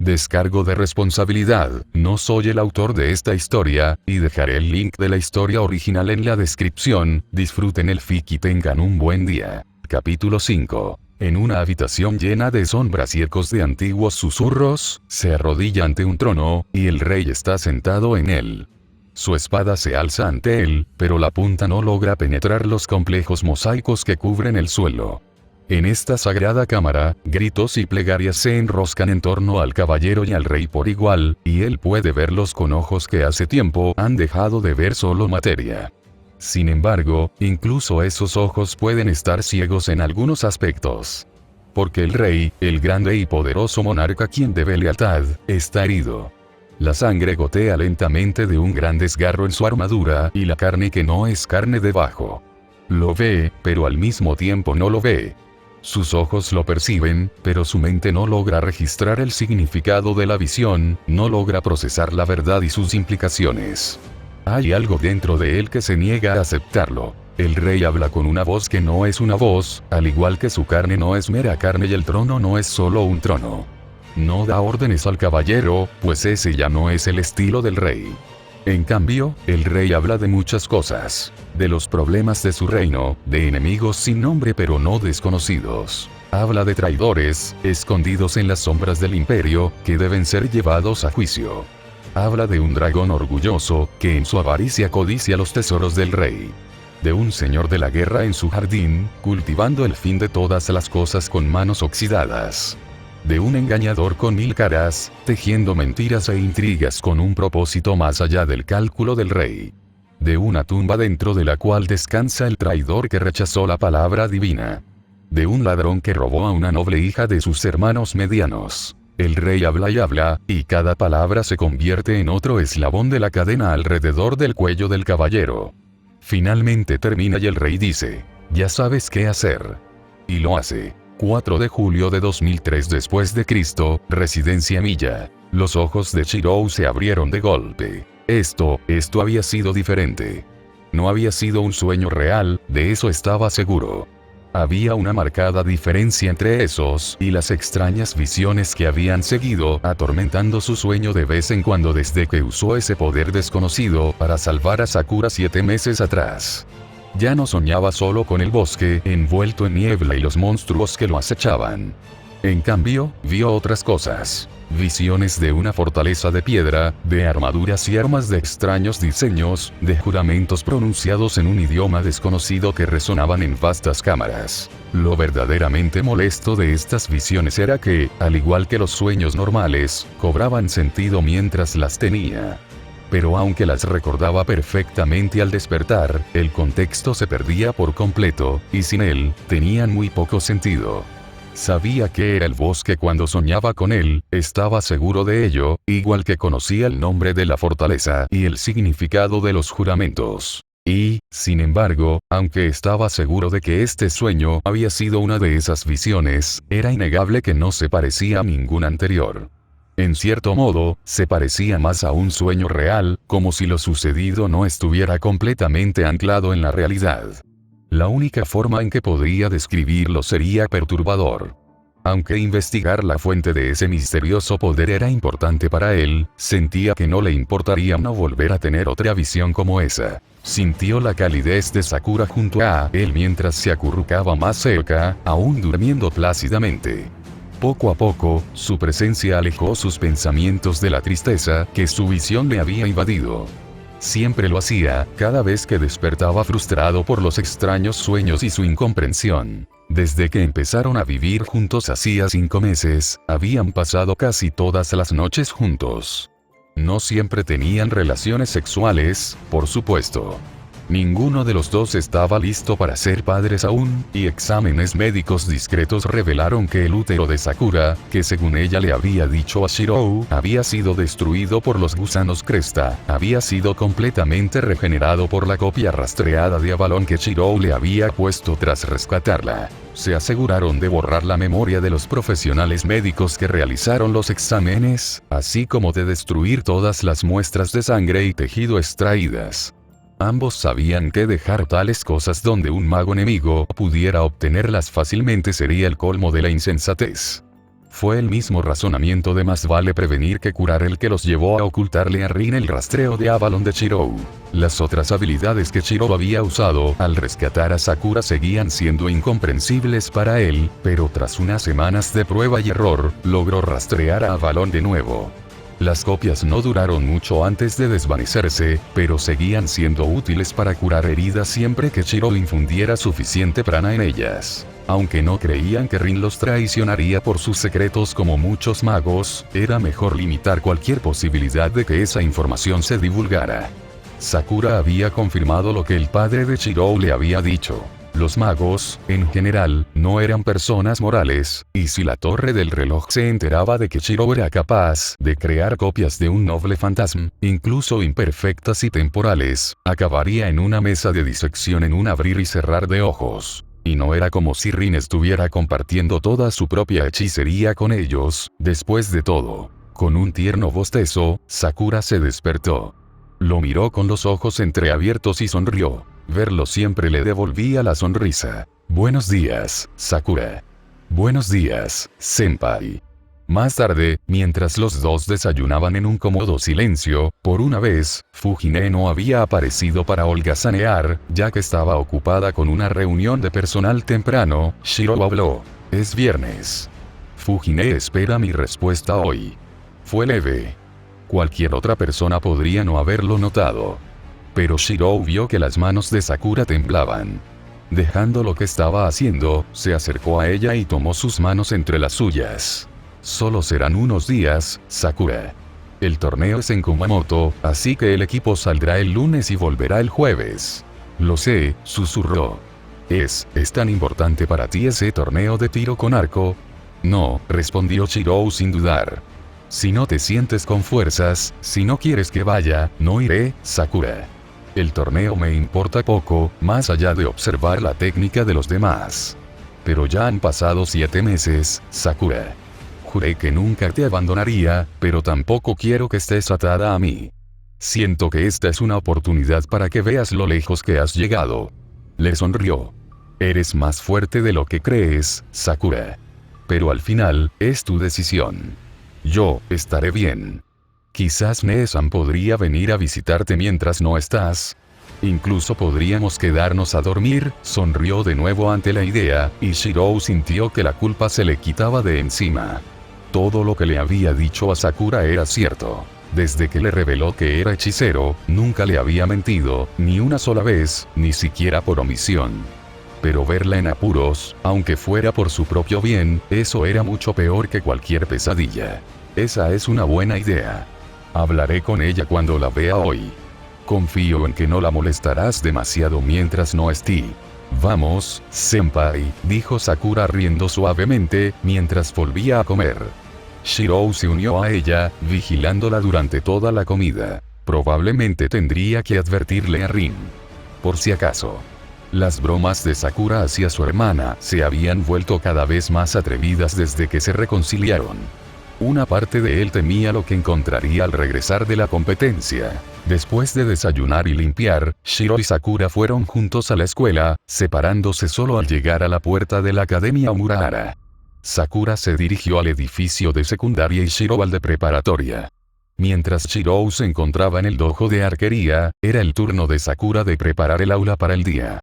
Descargo de responsabilidad, no soy el autor de esta historia, y dejaré el link de la historia original en la descripción. Disfruten el fic y tengan un buen día. Capítulo 5. En una habitación llena de sombras y ecos de antiguos susurros, se arrodilla ante un trono, y el rey está sentado en él. Su espada se alza ante él, pero la punta no logra penetrar los complejos mosaicos que cubren el suelo. En esta sagrada cámara, gritos y plegarias se enroscan en torno al caballero y al rey por igual, y él puede verlos con ojos que hace tiempo han dejado de ver solo materia. Sin embargo, incluso esos ojos pueden estar ciegos en algunos aspectos. Porque el rey, el grande y poderoso monarca quien debe lealtad, está herido. La sangre gotea lentamente de un gran desgarro en su armadura y la carne que no es carne debajo. Lo ve, pero al mismo tiempo no lo ve. Sus ojos lo perciben, pero su mente no logra registrar el significado de la visión, no logra procesar la verdad y sus implicaciones. Hay algo dentro de él que se niega a aceptarlo. El rey habla con una voz que no es una voz, al igual que su carne no es mera carne y el trono no es solo un trono. No da órdenes al caballero, pues ese ya no es el estilo del rey. En cambio, el rey habla de muchas cosas. De los problemas de su reino, de enemigos sin nombre pero no desconocidos. Habla de traidores, escondidos en las sombras del imperio, que deben ser llevados a juicio. Habla de un dragón orgulloso, que en su avaricia codicia los tesoros del rey. De un señor de la guerra en su jardín, cultivando el fin de todas las cosas con manos oxidadas. De un engañador con 1000 caras, tejiendo mentiras e intrigas con un propósito más allá del cálculo del rey. De una tumba dentro de la cual descansa el traidor que rechazó la palabra divina. De un ladrón que robó a una noble hija de sus hermanos medianos. El rey habla, y cada palabra se convierte en otro eslabón de la cadena alrededor del cuello del caballero. Finalmente termina y el rey dice: ya sabes qué hacer. Y lo hace. 4 de julio de 2003 después de Cristo, residencia Milla. Los ojos de Shirou se abrieron de golpe. Esto había sido diferente. No había sido un sueño real, de eso estaba seguro. Había una marcada diferencia entre esos y las extrañas visiones que habían seguido atormentando su sueño de vez en cuando desde que usó ese poder desconocido para salvar a Sakura 7 meses atrás. Ya no soñaba solo con el bosque envuelto en niebla y los monstruos que lo acechaban. En cambio, vio otras cosas. Visiones de una fortaleza de piedra, de armaduras y armas de extraños diseños, de juramentos pronunciados en un idioma desconocido que resonaban en vastas cámaras. Lo verdaderamente molesto de estas visiones era que, al igual que los sueños normales, cobraban sentido mientras las tenía. Pero aunque las recordaba perfectamente al despertar, el contexto se perdía por completo, y sin él, tenían muy poco sentido. Sabía que era el bosque cuando soñaba con él, estaba seguro de ello, igual que conocía el nombre de la fortaleza y el significado de los juramentos. Y, sin embargo, aunque estaba seguro de que este sueño había sido una de esas visiones, era innegable que no se parecía a ningún anterior. En cierto modo, se parecía más a un sueño real, como si lo sucedido no estuviera completamente anclado en la realidad. La única forma en que podría describirlo sería perturbador. Aunque investigar la fuente de ese misterioso poder era importante para él, sentía que no le importaría no volver a tener otra visión como esa. Sintió la calidez de Sakura junto a él mientras se acurrucaba más cerca, aún durmiendo plácidamente. Poco a poco, su presencia alejó sus pensamientos de la tristeza que su visión le había invadido. Siempre lo hacía, cada vez que despertaba frustrado por los extraños sueños y su incomprensión. Desde que empezaron a vivir juntos hacía 5 meses, habían pasado casi todas las noches juntos. No siempre tenían relaciones sexuales, por supuesto. Ninguno de los dos estaba listo para ser padres aún, y exámenes médicos discretos revelaron que el útero de Sakura, que según ella le había dicho a Shirou, había sido destruido por los gusanos cresta, había sido completamente regenerado por la copia rastreada de Avalon que Shirou le había puesto tras rescatarla. Se aseguraron de borrar la memoria de los profesionales médicos que realizaron los exámenes, así como de destruir todas las muestras de sangre y tejido extraídas. Ambos sabían que dejar tales cosas donde un mago enemigo pudiera obtenerlas fácilmente sería el colmo de la insensatez. Fue el mismo razonamiento de más vale prevenir que curar el que los llevó a ocultarle a Rin el rastreo de Avalon de Chirou. Las otras habilidades que Chirou había usado al rescatar a Sakura seguían siendo incomprensibles para él, pero tras unas semanas de prueba y error, logró rastrear a Avalon de nuevo. Las copias no duraron mucho antes de desvanecerse, pero seguían siendo útiles para curar heridas siempre que Chirou infundiera suficiente prana en ellas. Aunque no creían que Rin los traicionaría por sus secretos como muchos magos, era mejor limitar cualquier posibilidad de que esa información se divulgara. Sakura había confirmado lo que el padre de Chirou le había dicho. Los magos, en general, no eran personas morales, y si la torre del reloj se enteraba de que Chirou era capaz de crear copias de un noble fantasma, incluso imperfectas y temporales, acabaría en una mesa de disección en un abrir y cerrar de ojos. Y no era como si Rin estuviera compartiendo toda su propia hechicería con ellos. Después de todo, con un tierno bostezo, Sakura se despertó. Lo miró con los ojos entreabiertos y sonrió. Verlo siempre le devolvía la sonrisa. Buenos días, Sakura. Buenos días, senpai. Más tarde, mientras los dos desayunaban en un cómodo silencio, por una vez, Fujine no había aparecido para holgazanear, ya que estaba ocupada con una reunión de personal temprano. Shiro habló. Es viernes. Fujine espera mi respuesta hoy. Fue leve. Cualquier otra persona podría no haberlo notado. Pero Shiro vio que las manos de Sakura temblaban. Dejando lo que estaba haciendo, se acercó a ella y tomó sus manos entre las suyas. Solo serán unos días, Sakura. El torneo es en Kumamoto, así que el equipo saldrá el lunes y volverá el jueves. Lo sé, susurró. ¿Es tan importante para ti ese torneo de tiro con arco? No, respondió Chirou sin dudar. Si no te sientes con fuerzas, si no quieres que vaya, no iré, Sakura. El torneo me importa poco, más allá de observar la técnica de los demás. Pero ya han pasado 7 meses, Sakura. Juré que nunca te abandonaría, pero tampoco quiero que estés atada a mí. Siento que esta es una oportunidad para que veas lo lejos que has llegado. Le sonrió. Eres más fuerte de lo que crees, Sakura. Pero al final, es tu decisión. Yo estaré bien. Quizás Neesan podría venir a visitarte mientras no estás. Incluso podríamos quedarnos a dormir, sonrió de nuevo ante la idea, y Shirou sintió que la culpa se le quitaba de encima. Todo lo que le había dicho a Sakura era cierto. Desde que le reveló que era hechicero, nunca le había mentido, ni una sola vez, ni siquiera por omisión. Pero verla en apuros, aunque fuera por su propio bien, eso era mucho peor que cualquier pesadilla. Esa es una buena idea. Hablaré con ella cuando la vea hoy. Confío en que no la molestarás demasiado mientras no esté. Vamos, senpai, dijo Sakura riendo suavemente, mientras volvía a comer. Shirou se unió a ella, vigilándola durante toda la comida. Probablemente tendría que advertirle a Rin. Por si acaso. Las bromas de Sakura hacia su hermana se habían vuelto cada vez más atrevidas desde que se reconciliaron. Una parte de él temía lo que encontraría al regresar de la competencia. Después de desayunar y limpiar, Shiro y Sakura fueron juntos a la escuela, separándose solo al llegar a la puerta de la Academia Omurahara. Sakura se dirigió al edificio de secundaria y Shiro al de preparatoria. Mientras Shirou se encontraba en el dojo de arquería, era el turno de Sakura de preparar el aula para el día.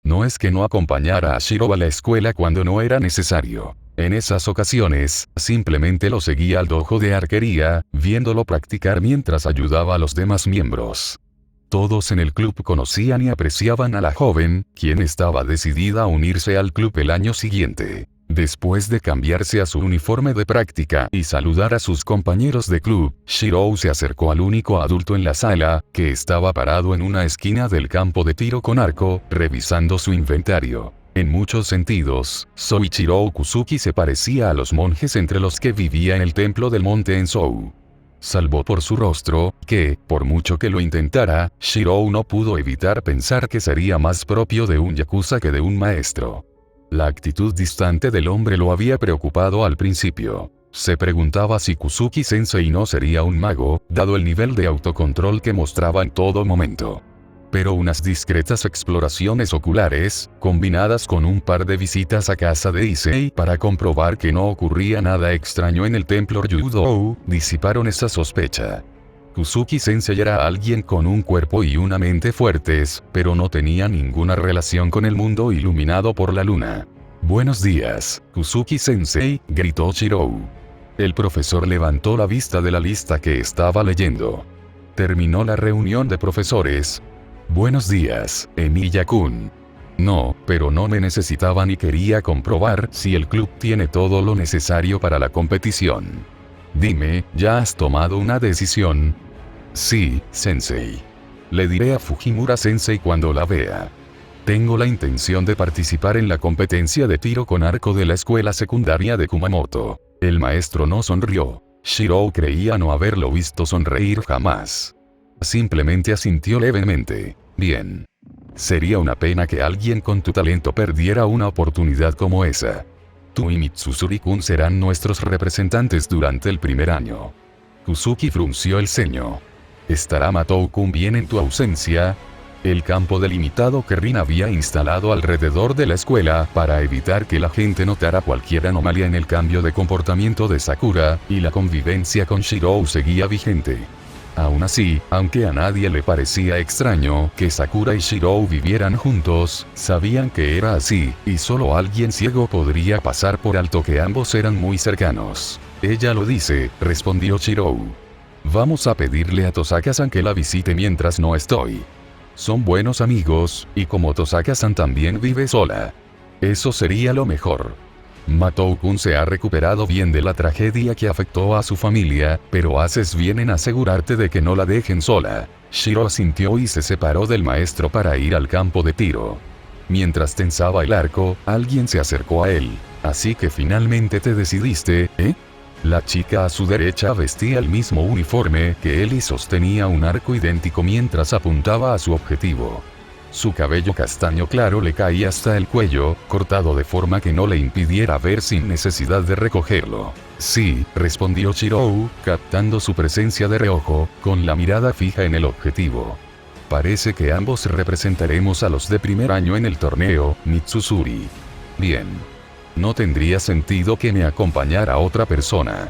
No es que no acompañara a Shiro a la escuela cuando no era necesario. En esas ocasiones, simplemente lo seguía al dojo de arquería, viéndolo practicar mientras ayudaba a los demás miembros. Todos en el club conocían y apreciaban a la joven, quien estaba decidida a unirse al club el año siguiente. Después de cambiarse a su uniforme de práctica y saludar a sus compañeros de club, Shirou se acercó al único adulto en la sala, que estaba parado en una esquina del campo de tiro con arco, revisando su inventario. En muchos sentidos, Soichiro Kusuki se parecía a los monjes entre los que vivía en el templo del monte Enzou. Salvo por su rostro, que, por mucho que lo intentara, Shirou no pudo evitar pensar que sería más propio de un yakuza que de un maestro. La actitud distante del hombre lo había preocupado al principio. Se preguntaba si Kusuki-sensei no sería un mago, dado el nivel de autocontrol que mostraba en todo momento. Pero unas discretas exploraciones oculares, combinadas con un par de visitas a casa de Issei para comprobar que no ocurría nada extraño en el templo Ryūdō, disiparon esa sospecha. Kusuki-sensei era alguien con un cuerpo y una mente fuertes, pero no tenía ninguna relación con el mundo iluminado por la luna. «Buenos días, Kusuki-sensei», gritó Shirou. El profesor levantó la vista de la lista que estaba leyendo. Terminó la reunión de profesores. «Buenos días, Emiya-kun». No, pero no me necesitaba ni quería comprobar si el club tiene todo lo necesario para la competición. Dime, ¿ya has tomado una decisión? Sí, sensei. Le diré a Fujimura-sensei cuando la vea. Tengo la intención de participar en la competencia de tiro con arco de la escuela secundaria de Kumamoto. El maestro no sonrió. Shirou creía no haberlo visto sonreír jamás. Simplemente asintió levemente. Bien. Sería una pena que alguien con tu talento perdiera una oportunidad como esa. Tú y Mitsusuri-kun serán nuestros representantes durante el primer año. Kusuki frunció el ceño. ¿Estará Matou-kun bien en tu ausencia? El campo delimitado que Rin había instalado alrededor de la escuela para evitar que la gente notara cualquier anomalía en el cambio de comportamiento de Sakura, y la convivencia con Shirou seguía vigente. Aún así, aunque a nadie le parecía extraño que Sakura y Shirou vivieran juntos, sabían que era así, y solo alguien ciego podría pasar por alto que ambos eran muy cercanos. Ella lo dice, respondió Shirou. Vamos a pedirle a Tosaka-san que la visite mientras no estoy. Son buenos amigos, y como Tosaka-san también vive sola. Eso sería lo mejor. Matou-kun se ha recuperado bien de la tragedia que afectó a su familia, pero haces bien en asegurarte de que no la dejen sola. Shiro asintió y se separó del maestro para ir al campo de tiro. Mientras tensaba el arco, alguien se acercó a él. Así que finalmente te decidiste, ¿eh? La chica a su derecha vestía el mismo uniforme que él y sostenía un arco idéntico mientras apuntaba a su objetivo. Su cabello castaño claro le caía hasta el cuello, cortado de forma que no le impidiera ver sin necesidad de recogerlo. Sí, respondió Shirou, captando su presencia de reojo, con la mirada fija en el objetivo. Parece que ambos representaremos a los de primer año en el torneo, Mitsusuri. Bien. No tendría sentido que me acompañara otra persona.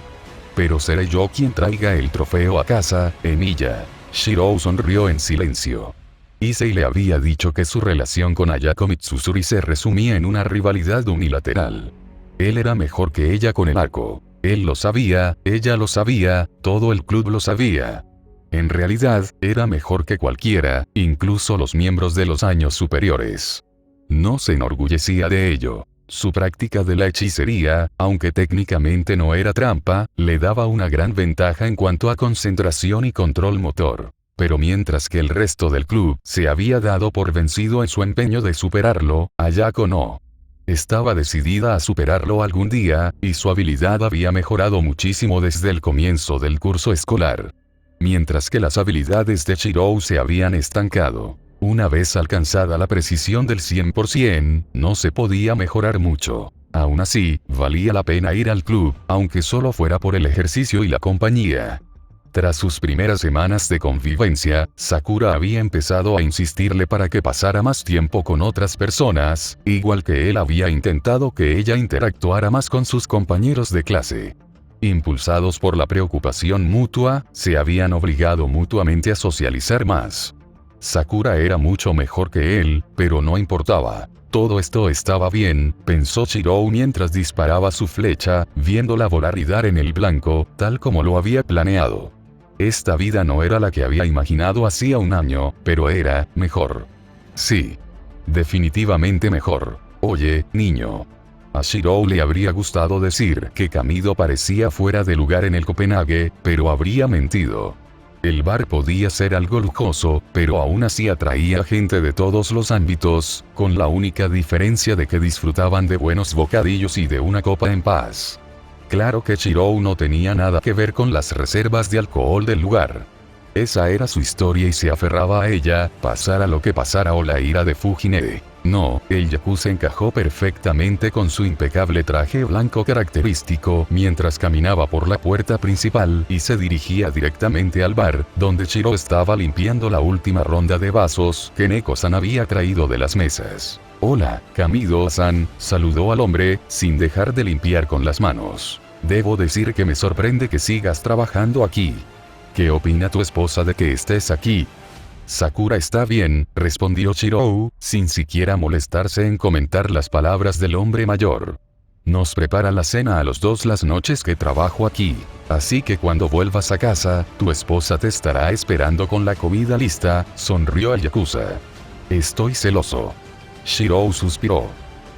Pero seré yo quien traiga el trofeo a casa, Emiya. Shirou sonrió en silencio. Issei le había dicho que su relación con Ayako Mitsusuri se resumía en una rivalidad unilateral. Él era mejor que ella con el arco. Él lo sabía, ella lo sabía, todo el club lo sabía. En realidad, era mejor que cualquiera, incluso los miembros de los años superiores. No se enorgullecía de ello. Su práctica de la hechicería, aunque técnicamente no era trampa, le daba una gran ventaja en cuanto a concentración y control motor. Pero mientras que el resto del club se había dado por vencido en su empeño de superarlo, Ayako no. Estaba decidida a superarlo algún día, y su habilidad había mejorado muchísimo desde el comienzo del curso escolar. Mientras que las habilidades de Shirou se habían estancado. Una vez alcanzada la precisión del 100%, no se podía mejorar mucho. Aún así, valía la pena ir al club, aunque solo fuera por el ejercicio y la compañía. Tras sus primeras semanas de convivencia, Sakura había empezado a insistirle para que pasara más tiempo con otras personas, igual que él había intentado que ella interactuara más con sus compañeros de clase. Impulsados por la preocupación mutua, se habían obligado mutuamente a socializar más. Sakura era mucho mejor que él, pero no importaba. Todo esto estaba bien, pensó Shirou mientras disparaba su flecha, viéndola volar y dar en el blanco, tal como lo había planeado. Esta vida no era la que había imaginado hacía un año, pero era mejor. Sí. Definitivamente mejor. Oye, niño. A Shirou le habría gustado decir que Kamido parecía fuera de lugar en el Copenhague, pero habría mentido. El bar podía ser algo lujoso, pero aún así atraía gente de todos los ámbitos, con la única diferencia de que disfrutaban de buenos bocadillos y de una copa en paz. Claro que Shirou no tenía nada que ver con las reservas de alcohol del lugar. Esa era su historia y se aferraba a ella, pasara lo que pasara o la ira de Fujine. No, el yakuza encajó perfectamente con su impecable traje blanco característico mientras caminaba por la puerta principal y se dirigía directamente al bar, donde Shiro estaba limpiando la última ronda de vasos que Neko-san había traído de las mesas. Hola, Kamido-san, saludó al hombre, sin dejar de limpiar con las manos. Debo decir que me sorprende que sigas trabajando aquí. ¿Qué opina tu esposa de que estés aquí? Sakura está bien, respondió Shiro, sin siquiera molestarse en comentar las palabras del hombre mayor. Nos prepara la cena a los dos las noches que trabajo aquí. Así que cuando vuelvas a casa, tu esposa te estará esperando con la comida lista, sonrió el yakuza. Estoy celoso. Shiro suspiró.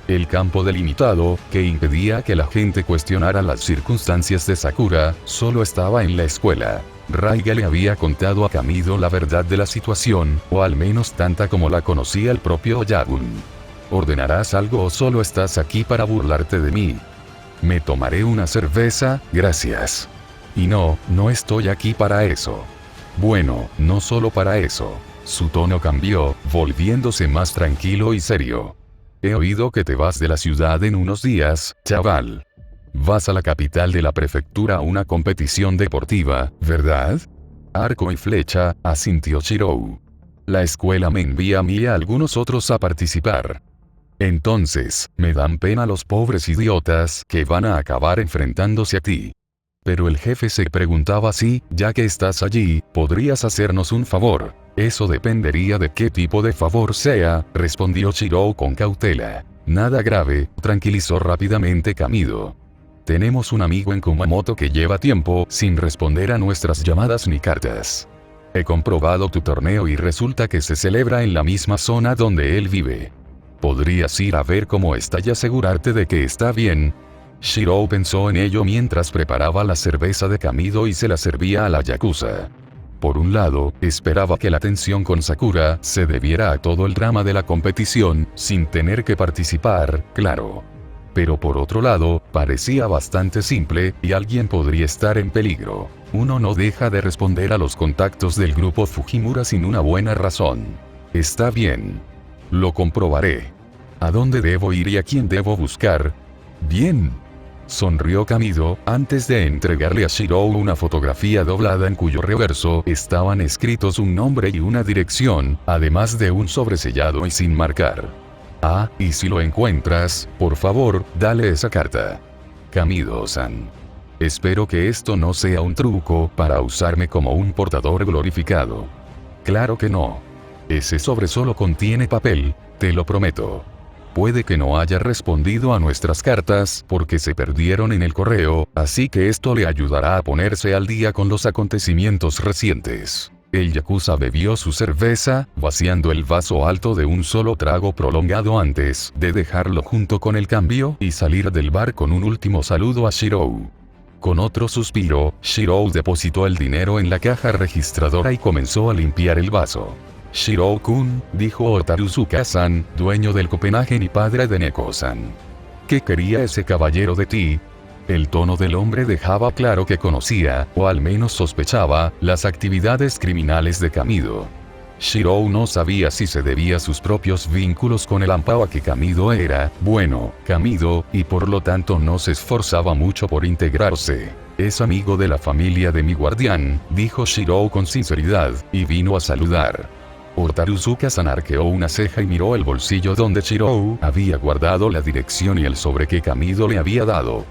El campo delimitado, que impedía que la gente cuestionara las circunstancias de Sakura, solo estaba en la escuela. Raiga le había contado a Kamido la verdad de la situación, o al menos tanta como la conocía el propio Yagun. ¿Ordenarás algo o solo estás aquí para burlarte de mí? Me tomaré una cerveza, gracias. Y no estoy aquí para eso. Bueno, no solo para eso. Su tono cambió, volviéndose más tranquilo y serio. He oído que te vas de la ciudad en unos días, chaval. Vas a la capital de la prefectura a una competición deportiva, ¿verdad? Arco y flecha, asintió Shiro. La escuela me envía a mí y a algunos otros a participar. Entonces, me dan pena los pobres idiotas que van a acabar enfrentándose a ti. Pero el jefe se preguntaba si, ya que estás allí, podrías hacernos un favor. Eso dependería de qué tipo de favor sea, respondió Shiro con cautela. Nada grave, tranquilizó rápidamente Kamido. Tenemos un amigo en Kumamoto que lleva tiempo sin responder a nuestras llamadas ni cartas. He comprobado tu torneo y resulta que se celebra en la misma zona donde él vive. ¿Podrías ir a ver cómo está y asegurarte de que está bien? Shiro pensó en ello mientras preparaba la cerveza de Kamido y se la servía a la yakuza. Por un lado, esperaba que la tensión con Sakura se debiera a todo el drama de la competición, sin tener que participar, claro. Pero por otro lado, parecía bastante simple, y alguien podría estar en peligro. Uno no deja de responder a los contactos del grupo Fujimura sin una buena razón. Está bien. Lo comprobaré. ¿A dónde debo ir y a quién debo buscar? Bien. Sonrió Kamido, antes de entregarle a Shiro una fotografía doblada en cuyo reverso estaban escritos un nombre y una dirección, además de un sobresellado y sin marcar. Ah, y si lo encuentras, por favor, dale esa carta. Kamido-san. Espero que esto no sea un truco para usarme como un portador glorificado. Claro que no. Ese sobre solo contiene papel, te lo prometo. Puede que no haya respondido a nuestras cartas porque se perdieron en el correo, así que esto le ayudará a ponerse al día con los acontecimientos recientes. El yakuza bebió su cerveza, vaciando el vaso alto de un solo trago prolongado antes de dejarlo junto con el cambio y salir del bar con un último saludo a Shiro. Con otro suspiro, Shiro depositó el dinero en la caja registradora y comenzó a limpiar el vaso. Shiro-kun, dijo Otaruzuka-san, dueño del Copenhagen y padre de Neko-san. ¿Qué quería ese caballero de ti? El tono del hombre dejaba claro que conocía, o al menos sospechaba, las actividades criminales de Kamido. Shiro no sabía si se debía a sus propios vínculos con el AMPA o a que Kamido era, bueno, Kamido, y por lo tanto no se esforzaba mucho por integrarse. Es amigo de la familia de mi guardián, dijo Shiro con sinceridad, y vino a saludar. Otaruzuka-san arqueó una ceja y miró el bolsillo donde Shiro había guardado la dirección y el sobre que Kamido le había dado.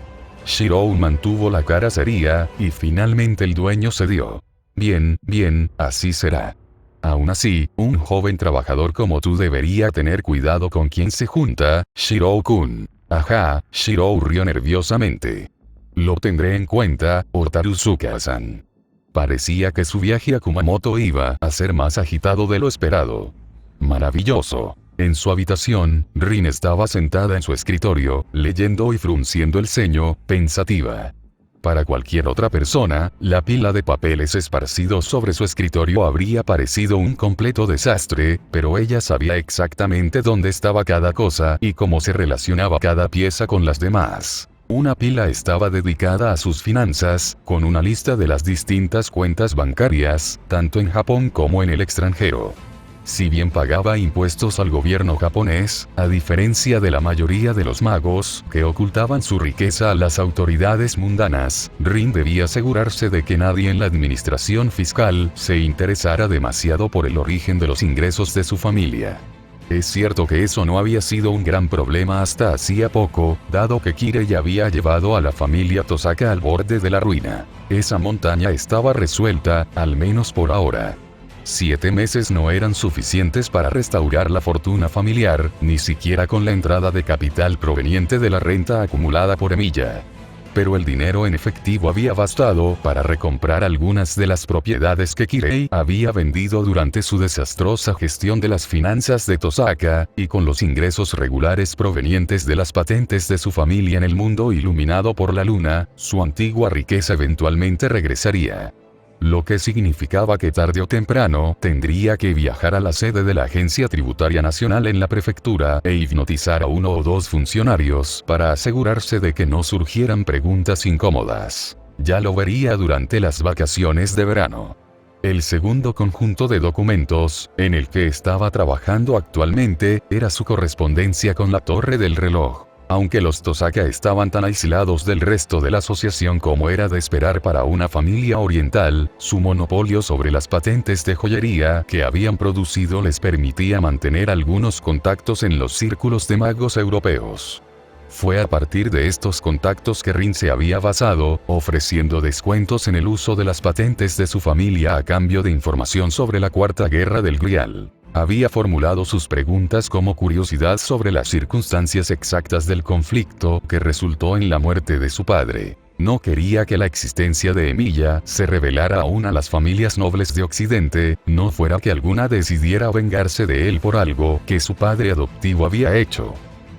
Shiro mantuvo la cara seria, y finalmente el dueño cedió. Bien, así será. Aún así, un joven trabajador como tú debería tener cuidado con quien se junta, Shiro-kun. Ajá, Shiro rió nerviosamente. Lo tendré en cuenta, Otaruzuka-san. Parecía que su viaje a Kumamoto iba a ser más agitado de lo esperado. Maravilloso. En su habitación, Rin estaba sentada en su escritorio, leyendo y frunciendo el ceño, pensativa. Para cualquier otra persona, la pila de papeles esparcidos sobre su escritorio habría parecido un completo desastre, pero ella sabía exactamente dónde estaba cada cosa y cómo se relacionaba cada pieza con las demás. Una pila estaba dedicada a sus finanzas, con una lista de las distintas cuentas bancarias, tanto en Japón como en el extranjero. Si bien pagaba impuestos al gobierno japonés, a diferencia de la mayoría de los magos, que ocultaban su riqueza a las autoridades mundanas, Rin debía asegurarse de que nadie en la administración fiscal se interesara demasiado por el origen de los ingresos de su familia. Es cierto que eso no había sido un gran problema hasta hacía poco, dado que Kirei había llevado a la familia Tosaka al borde de la ruina. Esa montaña estaba resuelta, al menos por ahora. 7 meses no eran suficientes para restaurar la fortuna familiar, ni siquiera con la entrada de capital proveniente de la renta acumulada por Emilia. Pero el dinero en efectivo había bastado para recomprar algunas de las propiedades que Kirei había vendido durante su desastrosa gestión de las finanzas de Tosaka, y con los ingresos regulares provenientes de las patentes de su familia en el mundo iluminado por la luna, su antigua riqueza eventualmente regresaría. Lo que significaba que tarde o temprano tendría que viajar a la sede de la Agencia Tributaria Nacional en la prefectura e hipnotizar a 1 o 2 funcionarios para asegurarse de que no surgieran preguntas incómodas. Ya lo vería durante las vacaciones de verano. El segundo conjunto de documentos, en el que estaba trabajando actualmente, era su correspondencia con la Torre del Reloj. Aunque los Tosaka estaban tan aislados del resto de la asociación como era de esperar para una familia oriental, su monopolio sobre las patentes de joyería que habían producido les permitía mantener algunos contactos en los círculos de magos europeos. Fue a partir de estos contactos que Rin se había basado, ofreciendo descuentos en el uso de las patentes de su familia a cambio de información sobre la Cuarta Guerra del Grial. Había formulado sus preguntas como curiosidad sobre las circunstancias exactas del conflicto que resultó en la muerte de su padre. No quería que la existencia de Emilia se revelara aún a las familias nobles de Occidente, no fuera que alguna decidiera vengarse de él por algo que su padre adoptivo había hecho.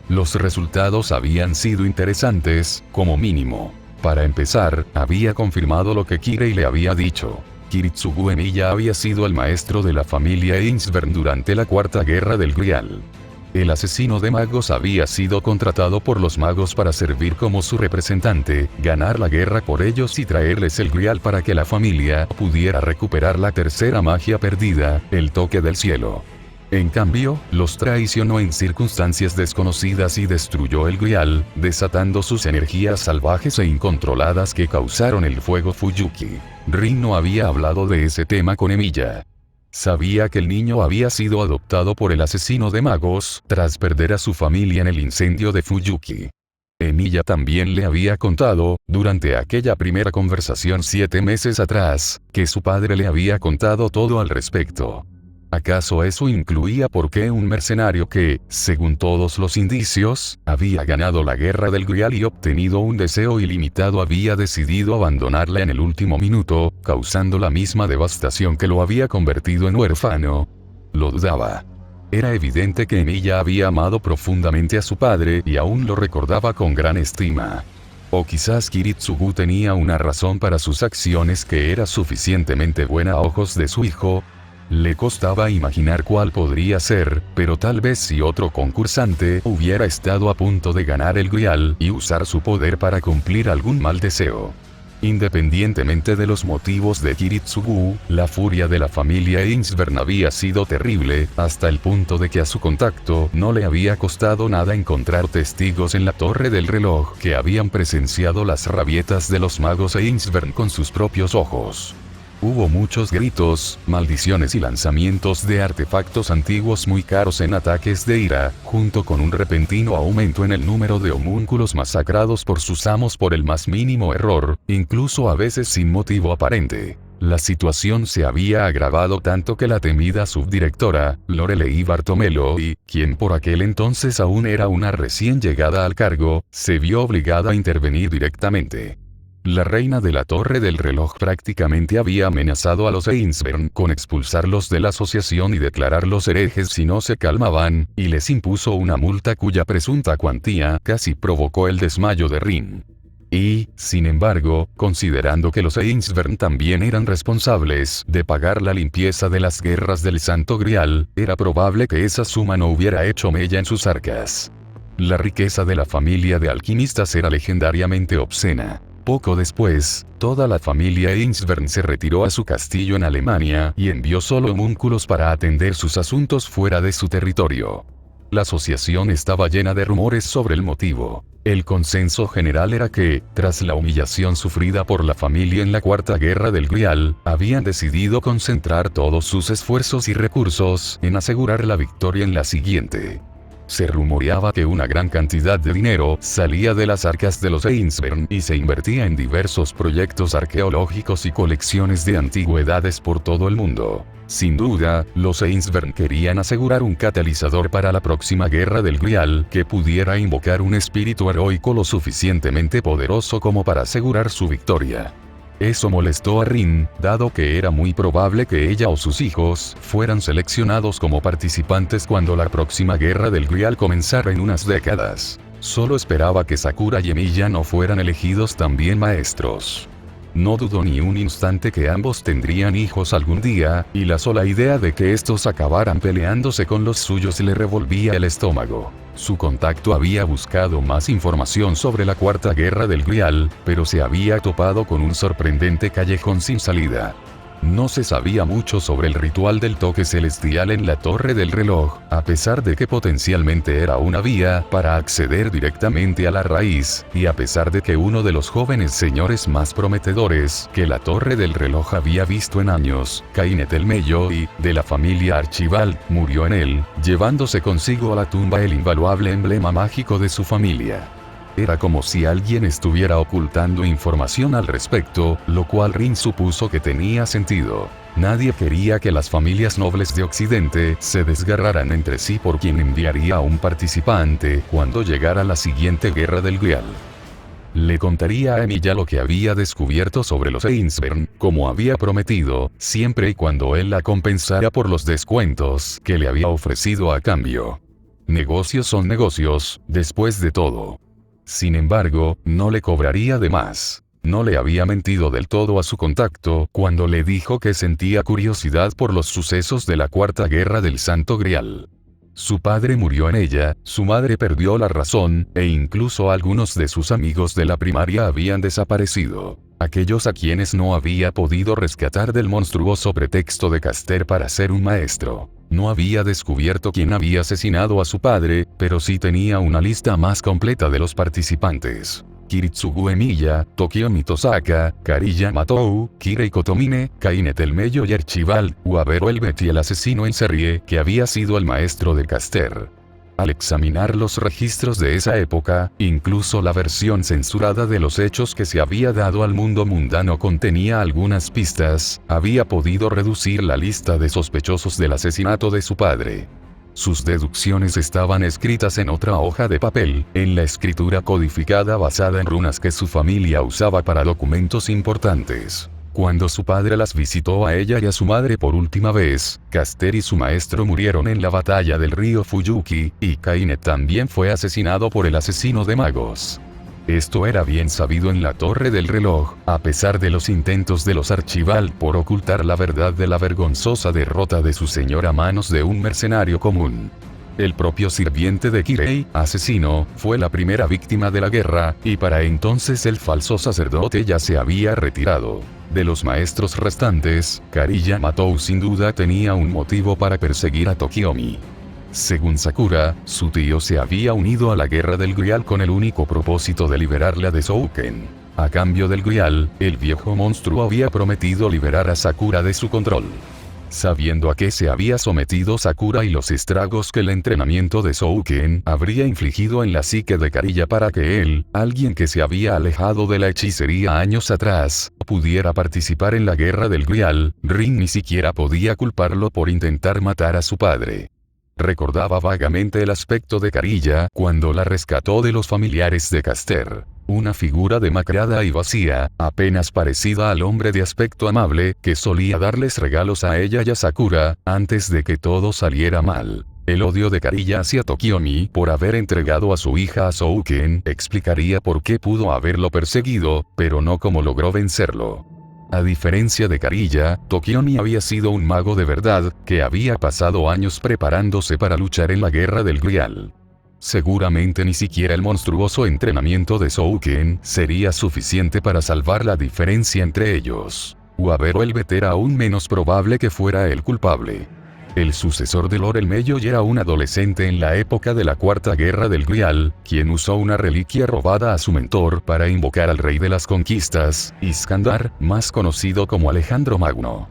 Los resultados habían sido interesantes, como mínimo. Para empezar, había confirmado lo que Kirei le había dicho. Kiritsugu Emiya había sido el maestro de la familia Ainsburn durante la Cuarta Guerra del Grial. El asesino de magos había sido contratado por los magos para servir como su representante, ganar la guerra por ellos y traerles el Grial para que la familia pudiera recuperar la tercera magia perdida, el toque del cielo. En cambio, los traicionó en circunstancias desconocidas y destruyó el Grial, desatando sus energías salvajes e incontroladas que causaron el fuego Fuyuki. Rin no había hablado de ese tema con Emiya. Sabía que el niño había sido adoptado por el asesino de magos, tras perder a su familia en el incendio de Fuyuki. Emiya también le había contado, durante aquella primera conversación 7 meses atrás, que su padre le había contado todo al respecto. ¿Acaso eso incluía por qué un mercenario que, según todos los indicios, había ganado la guerra del Grial y obtenido un deseo ilimitado había decidido abandonarla en el último minuto, causando la misma devastación que lo había convertido en huérfano? Lo dudaba. Era evidente que Emiya había amado profundamente a su padre y aún lo recordaba con gran estima. O quizás Kiritsugu tenía una razón para sus acciones que era suficientemente buena a ojos de su hijo. Le costaba imaginar cuál podría ser, pero tal vez si otro concursante hubiera estado a punto de ganar el Grial y usar su poder para cumplir algún mal deseo. Independientemente de los motivos de Kiritsugu, la furia de la familia Ainsburn había sido terrible, hasta el punto de que a su contacto no le había costado nada encontrar testigos en la Torre del Reloj que habían presenciado las rabietas de los magos Ainsburn con sus propios ojos. Hubo muchos gritos, maldiciones y lanzamientos de artefactos antiguos muy caros en ataques de ira, junto con un repentino aumento en el número de homúnculos masacrados por sus amos por el más mínimo error, incluso a veces sin motivo aparente. La situación se había agravado tanto que la temida subdirectora, Lorelei Bartomelo, quien por aquel entonces aún era una recién llegada al cargo, se vio obligada a intervenir directamente. La reina de la Torre del Reloj prácticamente había amenazado a los Ainsburn con expulsarlos de la asociación y declararlos herejes si no se calmaban, y les impuso una multa cuya presunta cuantía casi provocó el desmayo de Rin. Y, sin embargo, considerando que los Ainsburn también eran responsables de pagar la limpieza de las guerras del Santo Grial, era probable que esa suma no hubiera hecho mella en sus arcas. La riqueza de la familia de alquimistas era legendariamente obscena. Poco después, toda la familia Ainsburn se retiró a su castillo en Alemania y envió solo homúnculos para atender sus asuntos fuera de su territorio. La asociación estaba llena de rumores sobre el motivo. El consenso general era que, tras la humillación sufrida por la familia en la Cuarta Guerra del Grial, habían decidido concentrar todos sus esfuerzos y recursos en asegurar la victoria en la siguiente. Se rumoreaba que una gran cantidad de dinero salía de las arcas de los Ainsburn y se invertía en diversos proyectos arqueológicos y colecciones de antigüedades por todo el mundo. Sin duda, los Ainsburn querían asegurar un catalizador para la próxima guerra del Grial que pudiera invocar un espíritu heroico lo suficientemente poderoso como para asegurar su victoria. Eso molestó a Rin, dado que era muy probable que ella o sus hijos fueran seleccionados como participantes cuando la próxima guerra del Grial comenzara en unas décadas. Solo esperaba que Sakura y Emilia no fueran elegidos también maestros. No dudó ni un instante que ambos tendrían hijos algún día, y la sola idea de que estos acabaran peleándose con los suyos le revolvía el estómago. Su contacto había buscado más información sobre la Cuarta Guerra del Grial, pero se había topado con un sorprendente callejón sin salida. No se sabía mucho sobre el ritual del toque celestial en la Torre del Reloj, a pesar de que potencialmente era una vía para acceder directamente a la raíz, y a pesar de que uno de los jóvenes señores más prometedores que la Torre del Reloj había visto en años, Kainet el Melloy, de la familia Archibald, murió en él, llevándose consigo a la tumba el invaluable emblema mágico de su familia. Era como si alguien estuviera ocultando información al respecto, lo cual Rin supuso que tenía sentido. Nadie quería que las familias nobles de Occidente se desgarraran entre sí por quien enviaría a un participante cuando llegara la siguiente guerra del Grial. Le contaría a Emilia lo que había descubierto sobre los Ainsburn, como había prometido, siempre y cuando él la compensara por los descuentos que le había ofrecido a cambio. Negocios son negocios, después de todo. Sin embargo, no le cobraría de más. No le había mentido del todo a su contacto cuando le dijo que sentía curiosidad por los sucesos de la Cuarta Guerra del Santo Grial. Su padre murió en ella, su madre perdió la razón, e incluso algunos de sus amigos de la primaria habían desaparecido. Aquellos a quienes no había podido rescatar del monstruoso pretexto de Caster para ser un maestro. No había descubierto quién había asesinado a su padre, pero sí tenía una lista más completa de los participantes. Kiritsugu Emiya, Tokiomi Tosaka, Kariya Matou, Kirei Kotomine, Kainet el Melloy y Archibald, Wabero Elbet y el asesino en serie, que había sido el maestro de Caster. Al examinar los registros de esa época, incluso la versión censurada de los hechos que se había dado al mundo mundano contenía algunas pistas, había podido reducir la lista de sospechosos del asesinato de su padre. Sus deducciones estaban escritas en otra hoja de papel, en la escritura codificada basada en runas que su familia usaba para documentos importantes. Cuando su padre las visitó a ella y a su madre por última vez, Caster y su maestro murieron en la batalla del río Fuyuki, y Kainet también fue asesinado por el asesino de magos. Esto era bien sabido en la Torre del Reloj, a pesar de los intentos de los Archibald por ocultar la verdad de la vergonzosa derrota de su señor a manos de un mercenario común. El propio sirviente de Kirei, asesino, fue la primera víctima de la guerra, y para entonces el falso sacerdote ya se había retirado. De los maestros restantes, Kariya Matou sin duda tenía un motivo para perseguir a Tokiomi. Según Sakura, su tío se había unido a la guerra del Grial con el único propósito de liberarla de Souken. A cambio del Grial, el viejo monstruo había prometido liberar a Sakura de su control. Sabiendo a qué se había sometido Sakura y los estragos que el entrenamiento de Souken habría infligido en la psique de Kariya para que él, alguien que se había alejado de la hechicería años atrás, pudiera participar en la guerra del Grial, Rin ni siquiera podía culparlo por intentar matar a su padre. Recordaba vagamente el aspecto de Kariya cuando la rescató de los familiares de Caster. Una figura demacrada y vacía, apenas parecida al hombre de aspecto amable, que solía darles regalos a ella y a Sakura, antes de que todo saliera mal. El odio de Kariya hacia Tokiomi por haber entregado a su hija a Souken explicaría por qué pudo haberlo perseguido, pero no cómo logró vencerlo. A diferencia de Kariya, Tokiomi había sido un mago de verdad, que había pasado años preparándose para luchar en la guerra del Grial. Seguramente ni siquiera el monstruoso entrenamiento de Souken sería suficiente para salvar la diferencia entre ellos. Uaberwelvet era aún menos probable que fuera el culpable. El sucesor de Lord Elmeyoy era un adolescente en la época de la Cuarta Guerra del Grial, quien usó una reliquia robada a su mentor para invocar al rey de las conquistas, Iskandar, más conocido como Alejandro Magno.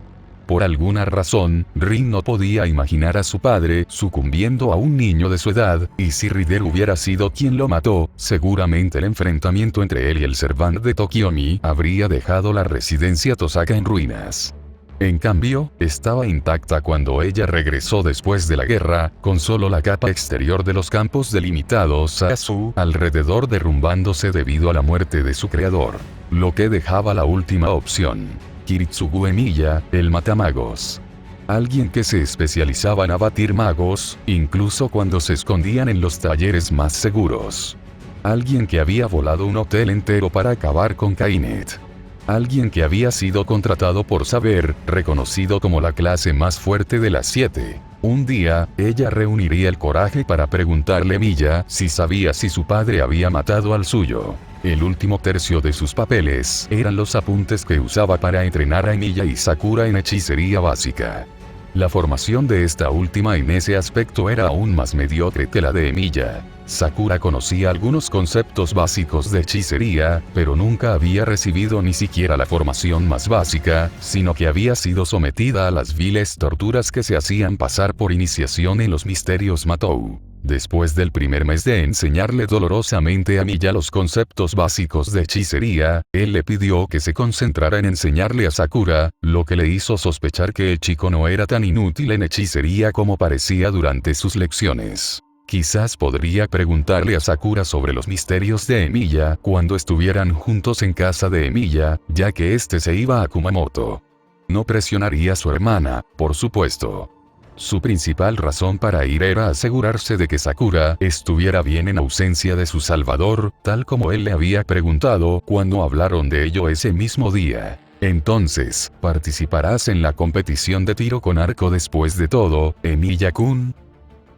Por alguna razón, Rin no podía imaginar a su padre sucumbiendo a un niño de su edad, y si Rider hubiera sido quien lo mató, seguramente el enfrentamiento entre él y el Servant de Tokiomi habría dejado la residencia Tosaka en ruinas. En cambio, estaba intacta cuando ella regresó después de la guerra, con solo la capa exterior de los campos delimitados a su alrededor derrumbándose debido a la muerte de su creador. Lo que dejaba la última opción. Kiritsugu Emiya, el matamagos. Alguien que se especializaba en abatir magos, incluso cuando se escondían en los talleres más seguros. Alguien que había volado un hotel entero para acabar con Kainet. Alguien que había sido contratado por saber, reconocido como la clase más fuerte de las 7. Un día, ella reuniría el coraje para preguntarle a Emiya si sabía si su padre había matado al suyo. El último tercio de sus papeles eran los apuntes que usaba para entrenar a Emiya y Sakura en hechicería básica. La formación de esta última en ese aspecto era aún más mediocre que la de Emiya. Sakura conocía algunos conceptos básicos de hechicería, pero nunca había recibido ni siquiera la formación más básica, sino que había sido sometida a las viles torturas que se hacían pasar por iniciación en los misterios Matou. Después del primer mes de enseñarle dolorosamente a Emiya los conceptos básicos de hechicería, él le pidió que se concentrara en enseñarle a Sakura, lo que le hizo sospechar que el chico no era tan inútil en hechicería como parecía durante sus lecciones. Quizás podría preguntarle a Sakura sobre los misterios de Emiya cuando estuvieran juntos en casa de Emiya, ya que este se iba a Kumamoto. No presionaría a su hermana, por supuesto. Su principal razón para ir era asegurarse de que Sakura estuviera bien en ausencia de su salvador, tal como él le había preguntado cuando hablaron de ello ese mismo día. Entonces, ¿participarás en la competición de tiro con arco después de todo, Emiya-kun?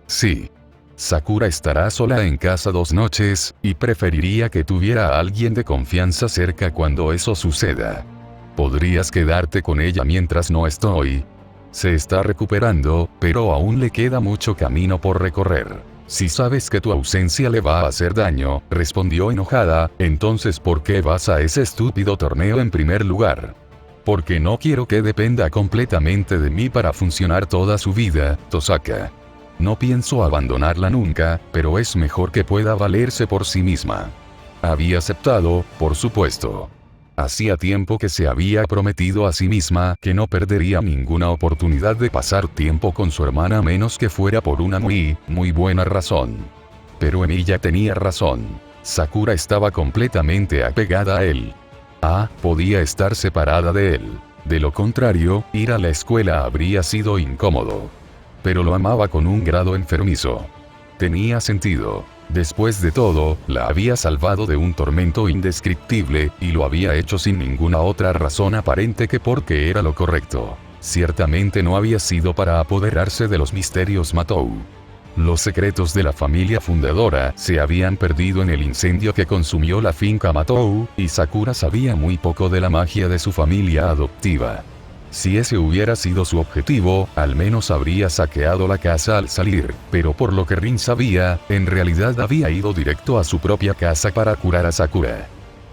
Sí. Sakura estará sola en casa 2 noches, y preferiría que tuviera a alguien de confianza cerca cuando eso suceda. ¿Podrías quedarte con ella mientras no estoy? Se está recuperando, pero aún le queda mucho camino por recorrer. Si sabes que tu ausencia le va a hacer daño, respondió enojada, entonces ¿por qué vas a ese estúpido torneo en primer lugar? Porque no quiero que dependa completamente de mí para funcionar toda su vida, Tosaka. No pienso abandonarla nunca, pero es mejor que pueda valerse por sí misma. Había aceptado, por supuesto. Hacía tiempo que se había prometido a sí misma que no perdería ninguna oportunidad de pasar tiempo con su hermana a menos que fuera por una muy buena razón. Pero Emiya tenía razón. Sakura estaba completamente apegada a él. Podía estar separada de él. De lo contrario, ir a la escuela habría sido incómodo. Pero lo amaba con un grado enfermizo. Tenía sentido. Después de todo, la había salvado de un tormento indescriptible, y lo había hecho sin ninguna otra razón aparente que porque era lo correcto. Ciertamente no había sido para apoderarse de los misterios Matou. Los secretos de la familia fundadora se habían perdido en el incendio que consumió la finca Matou, y Sakura sabía muy poco de la magia de su familia adoptiva. Si ese hubiera sido su objetivo, al menos habría saqueado la casa al salir, pero por lo que Rin sabía, en realidad había ido directo a su propia casa para curar a Sakura.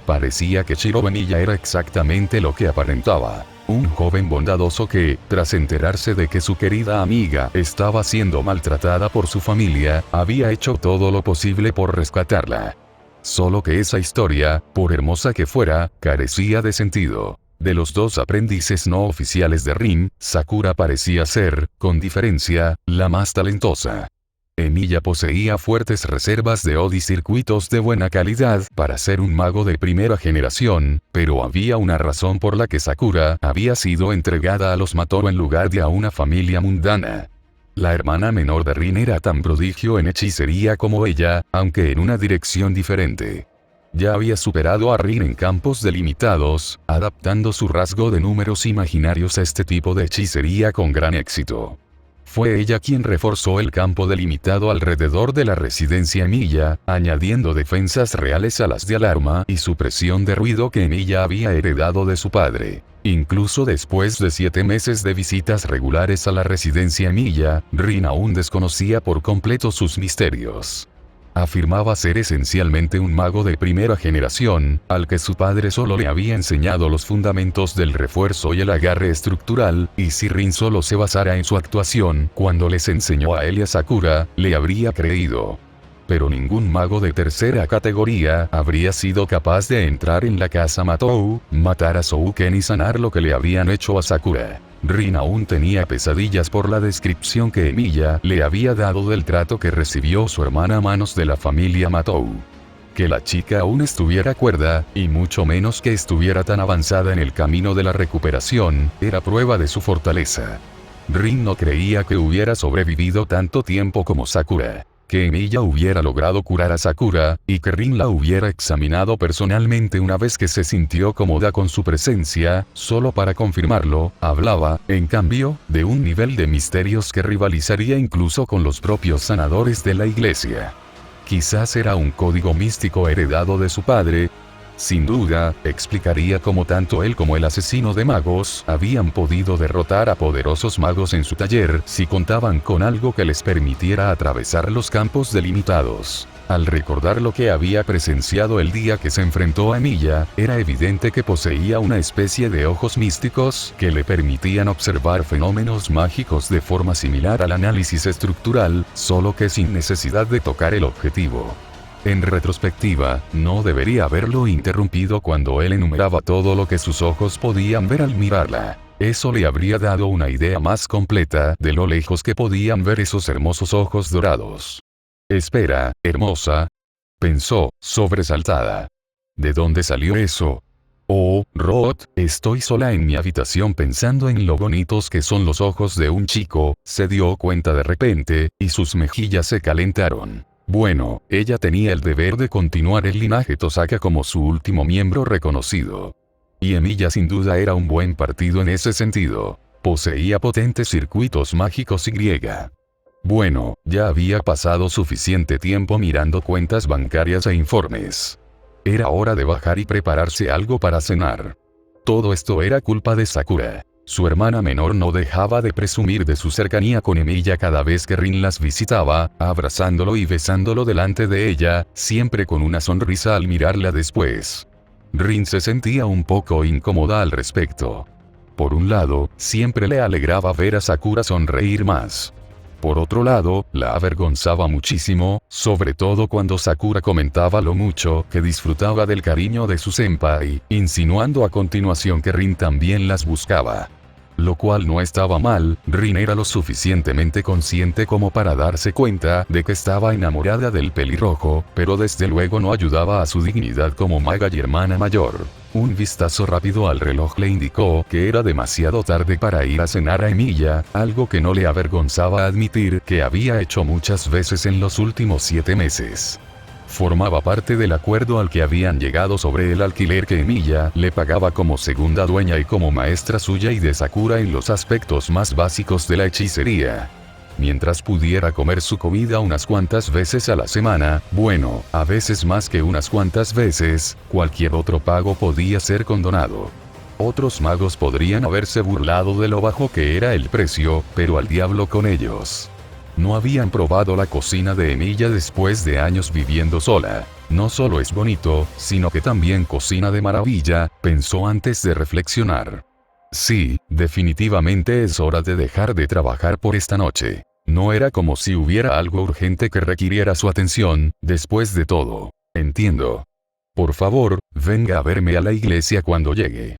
Parecía que Shiro Emiya era exactamente lo que aparentaba. Un joven bondadoso que, tras enterarse de que su querida amiga estaba siendo maltratada por su familia, había hecho todo lo posible por rescatarla. Solo que esa historia, por hermosa que fuera, carecía de sentido. De los 2 aprendices no oficiales de Rin, Sakura parecía ser, con diferencia, la más talentosa. Emiya poseía fuertes reservas de Odi circuitos de buena calidad para ser un mago de primera generación, pero había una razón por la que Sakura había sido entregada a los Matou en lugar de a una familia mundana. La hermana menor de Rin era tan prodigio en hechicería como ella, aunque en una dirección diferente. Ya había superado a Rin en campos delimitados, adaptando su rasgo de números imaginarios a este tipo de hechicería con gran éxito. Fue ella quien reforzó el campo delimitado alrededor de la residencia Emilia, añadiendo defensas reales a las de alarma y supresión de ruido que Emilia había heredado de su padre. Incluso después de 7 meses de visitas regulares a la residencia Emilia, Rin aún desconocía por completo sus misterios. Afirmaba ser esencialmente un mago de primera generación, al que su padre solo le había enseñado los fundamentos del refuerzo y el agarre estructural, y si Rin solo se basara en su actuación cuando les enseñó a él y a Sakura, le habría creído. Pero ningún mago de tercera categoría habría sido capaz de entrar en la casa Matou, matar a Souken y sanar lo que le habían hecho a Sakura. Rin aún tenía pesadillas por la descripción que Emilia le había dado del trato que recibió su hermana a manos de la familia Matou. Que la chica aún estuviera cuerda, y mucho menos que estuviera tan avanzada en el camino de la recuperación, era prueba de su fortaleza. Rin no creía que hubiera sobrevivido tanto tiempo como Sakura. Que Emilia hubiera logrado curar a Sakura, y que Rin la hubiera examinado personalmente una vez que se sintió cómoda con su presencia, solo para confirmarlo, hablaba, en cambio, de un nivel de misterios que rivalizaría incluso con los propios sanadores de la iglesia. Quizás era un código místico heredado de su padre. Sin duda, explicaría cómo tanto él como el asesino de magos habían podido derrotar a poderosos magos en su taller si contaban con algo que les permitiera atravesar los campos delimitados. Al recordar lo que había presenciado el día que se enfrentó a Emilia, era evidente que poseía una especie de ojos místicos que le permitían observar fenómenos mágicos de forma similar al análisis estructural, solo que sin necesidad de tocar el objetivo. En retrospectiva, no debería haberlo interrumpido cuando él enumeraba todo lo que sus ojos podían ver al mirarla. Eso le habría dado una idea más completa de lo lejos que podían ver esos hermosos ojos dorados. Espera, hermosa, pensó, sobresaltada. ¿De dónde salió eso? Oh, Rod, estoy sola en mi habitación pensando en lo bonitos que son los ojos de un chico, se dio cuenta de repente, y sus mejillas se calentaron. Bueno, ella tenía el deber de continuar el linaje Tosaka como su último miembro reconocido. Y Emilia sin duda era un buen partido en ese sentido. Poseía potentes circuitos mágicos y griega. Bueno, ya había pasado suficiente tiempo mirando cuentas bancarias e informes. Era hora de bajar y prepararse algo para cenar. Todo esto era culpa de Sakura. Su hermana menor no dejaba de presumir de su cercanía con Emilia cada vez que Rin las visitaba, abrazándolo y besándolo delante de ella, siempre con una sonrisa al mirarla después. Rin se sentía un poco incómoda al respecto. Por un lado, siempre le alegraba ver a Sakura sonreír más. Por otro lado, la avergonzaba muchísimo, sobre todo cuando Sakura comentaba lo mucho que disfrutaba del cariño de su senpai, insinuando a continuación que Rin también las buscaba. Lo cual no estaba mal, Rin era lo suficientemente consciente como para darse cuenta de que estaba enamorada del pelirrojo, pero desde luego no ayudaba a su dignidad como maga y hermana mayor. Un vistazo rápido al reloj le indicó que era demasiado tarde para ir a cenar a Emilia, algo que no le avergonzaba admitir que había hecho muchas veces en los últimos 7 meses. Formaba parte del acuerdo al que habían llegado sobre el alquiler que Emilia le pagaba como segunda dueña y como maestra suya y de Sakura en los aspectos más básicos de la hechicería. Mientras pudiera comer su comida unas cuantas veces a la semana, bueno, a veces más que unas cuantas veces, cualquier otro pago podía ser condonado. Otros magos podrían haberse burlado de lo bajo que era el precio, pero al diablo con ellos. No habían probado la cocina de Emilia después de años viviendo sola. No solo es bonito, sino que también cocina de maravilla, pensó antes de reflexionar. Sí, definitivamente es hora de dejar de trabajar por esta noche. No era como si hubiera algo urgente que requiriera su atención, después de todo. Entiendo. Por favor, venga a verme a la iglesia cuando llegue.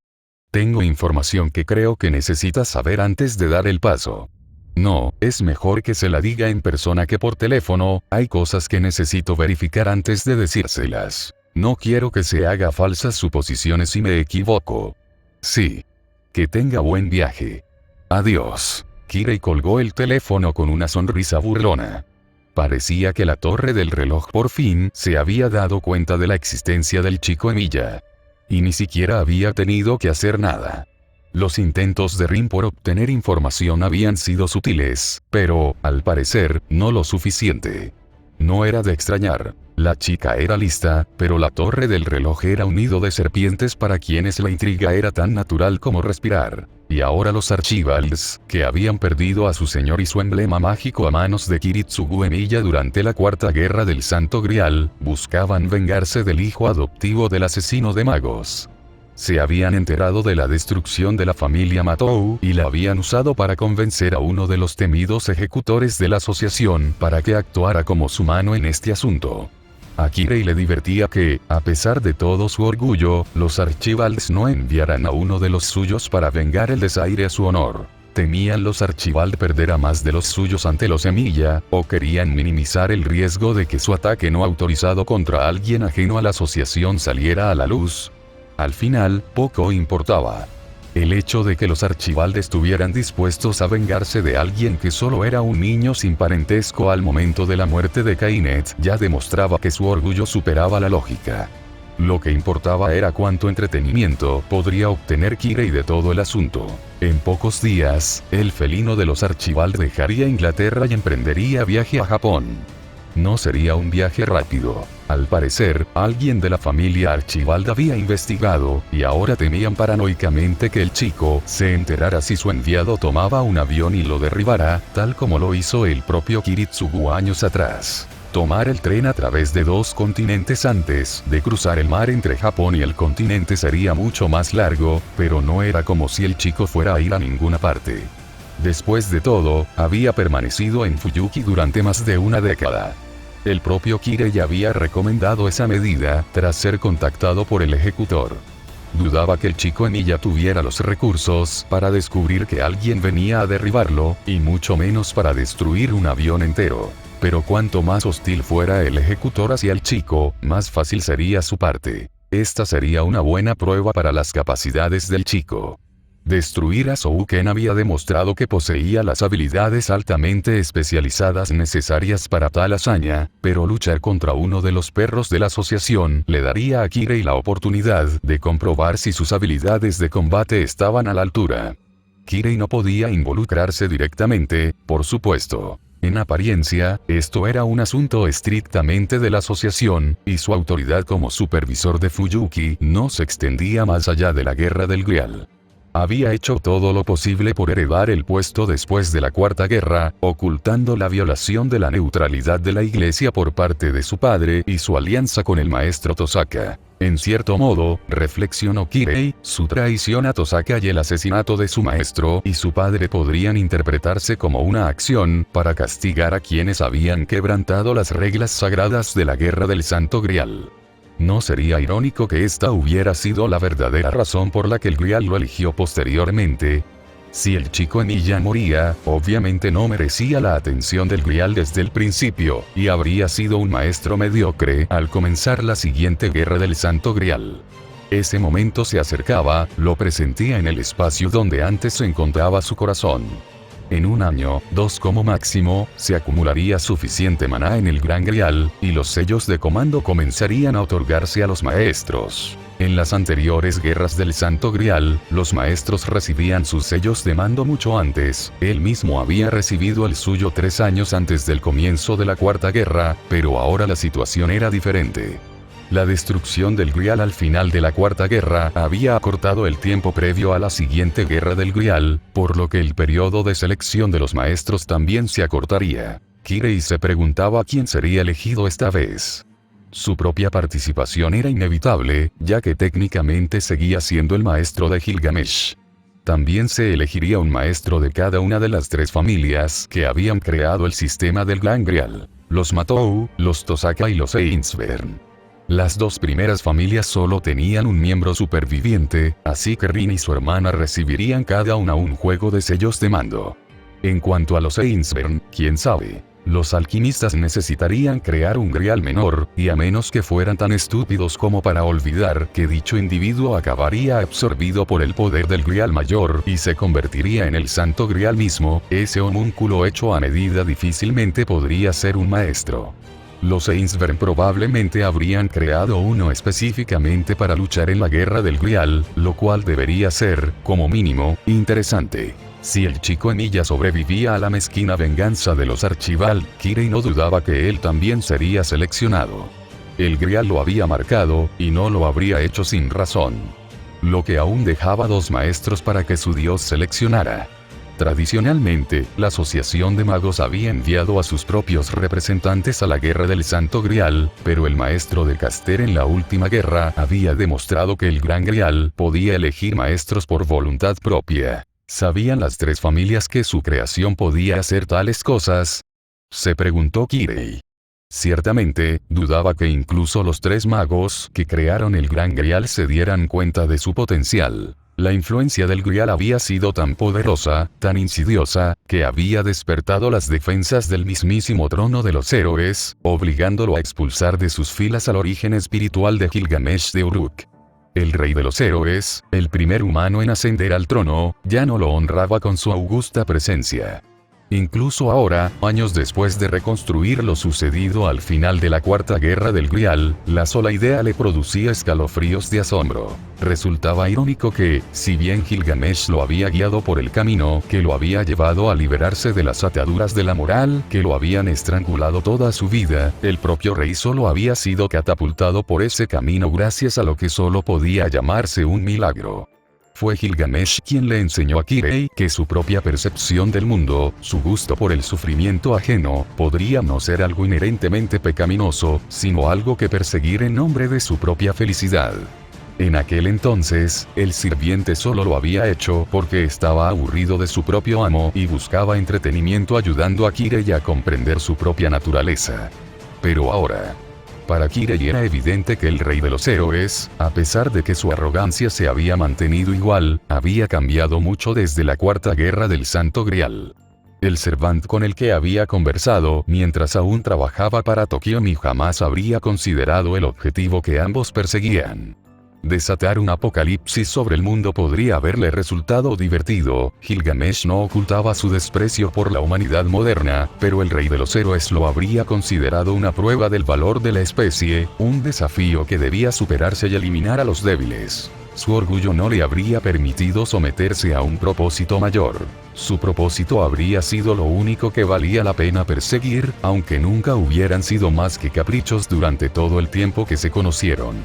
Tengo información que creo que necesitas saber antes de dar el paso. No, es mejor que se la diga en persona que por teléfono, hay cosas que necesito verificar antes de decírselas. No quiero que se haga falsas suposiciones y me equivoco. Sí. Que tenga buen viaje. Adiós. Kirei colgó el teléfono con una sonrisa burlona. Parecía que la torre del reloj por fin se había dado cuenta de la existencia del chico Emilia. Y ni siquiera había tenido que hacer nada. Los intentos de Rin por obtener información habían sido sutiles, pero, al parecer, no lo suficiente. No era de extrañar. La chica era lista, pero la torre del reloj era un nido de serpientes para quienes la intriga era tan natural como respirar. Y ahora los Archibalds, que habían perdido a su señor y su emblema mágico a manos de Kiritsugu Emiya durante la Cuarta Guerra del Santo Grial, buscaban vengarse del hijo adoptivo del asesino de magos. Se habían enterado de la destrucción de la familia Matou y la habían usado para convencer a uno de los temidos ejecutores de la asociación para que actuara como su mano en este asunto. A Kirei le divertía que, a pesar de todo su orgullo, los Archibalds no enviaran a uno de los suyos para vengar el desaire a su honor. Temían los Archibald perder a más de los suyos ante los Emiya, o querían minimizar el riesgo de que su ataque no autorizado contra alguien ajeno a la asociación saliera a la luz. Al final, poco importaba. El hecho de que los Archibald estuvieran dispuestos a vengarse de alguien que solo era un niño sin parentesco al momento de la muerte de Kainet ya demostraba que su orgullo superaba la lógica. Lo que importaba era cuánto entretenimiento podría obtener Kirei de todo el asunto. En pocos días, el felino de los Archibald dejaría Inglaterra y emprendería viaje a Japón. No sería un viaje rápido. Al parecer, alguien de la familia Archibald había investigado, y ahora temían paranoicamente que el chico se enterara si su enviado tomaba un avión y lo derribara, tal como lo hizo el propio Kiritsugu años atrás. Tomar el tren a través de 2 continentes antes de cruzar el mar entre Japón y el continente sería mucho más largo, pero no era como si el chico fuera a ir a ninguna parte. Después de todo, había permanecido en Fuyuki durante más de una década. El propio Kirei había recomendado esa medida, tras ser contactado por el ejecutor. Dudaba que el chico Emiya tuviera los recursos para descubrir que alguien venía a derribarlo, y mucho menos para destruir un avión entero. Pero cuanto más hostil fuera el ejecutor hacia el chico, más fácil sería su parte. Esta sería una buena prueba para las capacidades del chico. Destruir a Souken había demostrado que poseía las habilidades altamente especializadas necesarias para tal hazaña, pero luchar contra uno de los perros de la asociación le daría a Kirei la oportunidad de comprobar si sus habilidades de combate estaban a la altura. Kirei no podía involucrarse directamente, por supuesto. En apariencia, esto era un asunto estrictamente de la asociación, y su autoridad como supervisor de Fuyuki no se extendía más allá de la Guerra del Grial. Había hecho todo lo posible por heredar el puesto después de la Cuarta Guerra, ocultando la violación de la neutralidad de la iglesia por parte de su padre y su alianza con el maestro Tosaka. En cierto modo, reflexionó Kirei, su traición a Tosaka y el asesinato de su maestro y su padre podrían interpretarse como una acción para castigar a quienes habían quebrantado las reglas sagradas de la Guerra del Santo Grial. ¿No sería irónico que esta hubiera sido la verdadera razón por la que el Grial lo eligió posteriormente? Si el chico Emiya moría, obviamente no merecía la atención del Grial desde el principio, y habría sido un maestro mediocre al comenzar la siguiente Guerra del Santo Grial. Ese momento se acercaba, lo presentía en el espacio donde antes se encontraba su corazón. En 1 año, 2 como máximo, se acumularía suficiente maná en el Gran Grial, y los sellos de comando comenzarían a otorgarse a los maestros. En las anteriores guerras del Santo Grial, los maestros recibían sus sellos de mando mucho antes, él mismo había recibido el suyo 3 años antes del comienzo de la Cuarta Guerra, pero ahora la situación era diferente. La destrucción del Grial al final de la Cuarta Guerra había acortado el tiempo previo a la siguiente Guerra del Grial, por lo que el periodo de selección de los maestros también se acortaría. Kirei se preguntaba quién sería elegido esta vez. Su propia participación era inevitable, ya que técnicamente seguía siendo el maestro de Gilgamesh. También se elegiría un maestro de cada una de las 3 familias que habían creado el sistema del Gran Grial: los Matou, los Tosaka y los Einsvern. Las 2 primeras familias solo tenían un miembro superviviente, así que Rin y su hermana recibirían cada una un juego de sellos de mando. En cuanto a los Einsvern, quién sabe. Los alquimistas necesitarían crear un Grial menor, y a menos que fueran tan estúpidos como para olvidar que dicho individuo acabaría absorbido por el poder del Grial mayor y se convertiría en el Santo Grial mismo, ese homúnculo hecho a medida difícilmente podría ser un maestro. Los Ainsburn probablemente habrían creado uno específicamente para luchar en la guerra del Grial, lo cual debería ser, como mínimo, interesante. Si el chico Emilia sobrevivía a la mezquina venganza de los Archibald, Kirei no dudaba que él también sería seleccionado. El Grial lo había marcado, y no lo habría hecho sin razón. Lo que aún dejaba 2 maestros para que su dios seleccionara. Tradicionalmente, la Asociación de Magos había enviado a sus propios representantes a la Guerra del Santo Grial, pero el maestro de Caster en la última guerra había demostrado que el Gran Grial podía elegir maestros por voluntad propia. ¿Sabían las 3 familias que su creación podía hacer tales cosas? Se preguntó Kirei. Ciertamente, dudaba que incluso los 3 magos que crearon el Gran Grial se dieran cuenta de su potencial. La influencia del Grial había sido tan poderosa, tan insidiosa, que había despertado las defensas del mismísimo trono de los héroes, obligándolo a expulsar de sus filas al origen espiritual de Gilgamesh de Uruk. El rey de los héroes, el primer humano en ascender al trono, ya no lo honraba con su augusta presencia. Incluso ahora, años después de reconstruir lo sucedido al final de la Cuarta Guerra del Grial, la sola idea le producía escalofríos de asombro. Resultaba irónico que, si bien Gilgamesh lo había guiado por el camino que lo había llevado a liberarse de las ataduras de la moral que lo habían estrangulado toda su vida, el propio rey solo había sido catapultado por ese camino gracias a lo que solo podía llamarse un milagro. Fue Gilgamesh quien le enseñó a Kirei que su propia percepción del mundo, su gusto por el sufrimiento ajeno, podría no ser algo inherentemente pecaminoso, sino algo que perseguir en nombre de su propia felicidad. En aquel entonces, el sirviente solo lo había hecho porque estaba aburrido de su propio amo y buscaba entretenimiento ayudando a Kirei a comprender su propia naturaleza. Pero ahora, para Kirei era evidente que el rey de los héroes, a pesar de que su arrogancia se había mantenido igual, había cambiado mucho desde la Cuarta Guerra del Santo Grial. El Servant con el que había conversado mientras aún trabajaba para Tokiomi jamás habría considerado el objetivo que ambos perseguían. Desatar un apocalipsis sobre el mundo podría haberle resultado divertido. Gilgamesh no ocultaba su desprecio por la humanidad moderna, pero el rey de los héroes lo habría considerado una prueba del valor de la especie, un desafío que debía superarse y eliminar a los débiles. Su orgullo no le habría permitido someterse a un propósito mayor. Su propósito habría sido lo único que valía la pena perseguir, aunque nunca hubieran sido más que caprichos durante todo el tiempo que se conocieron.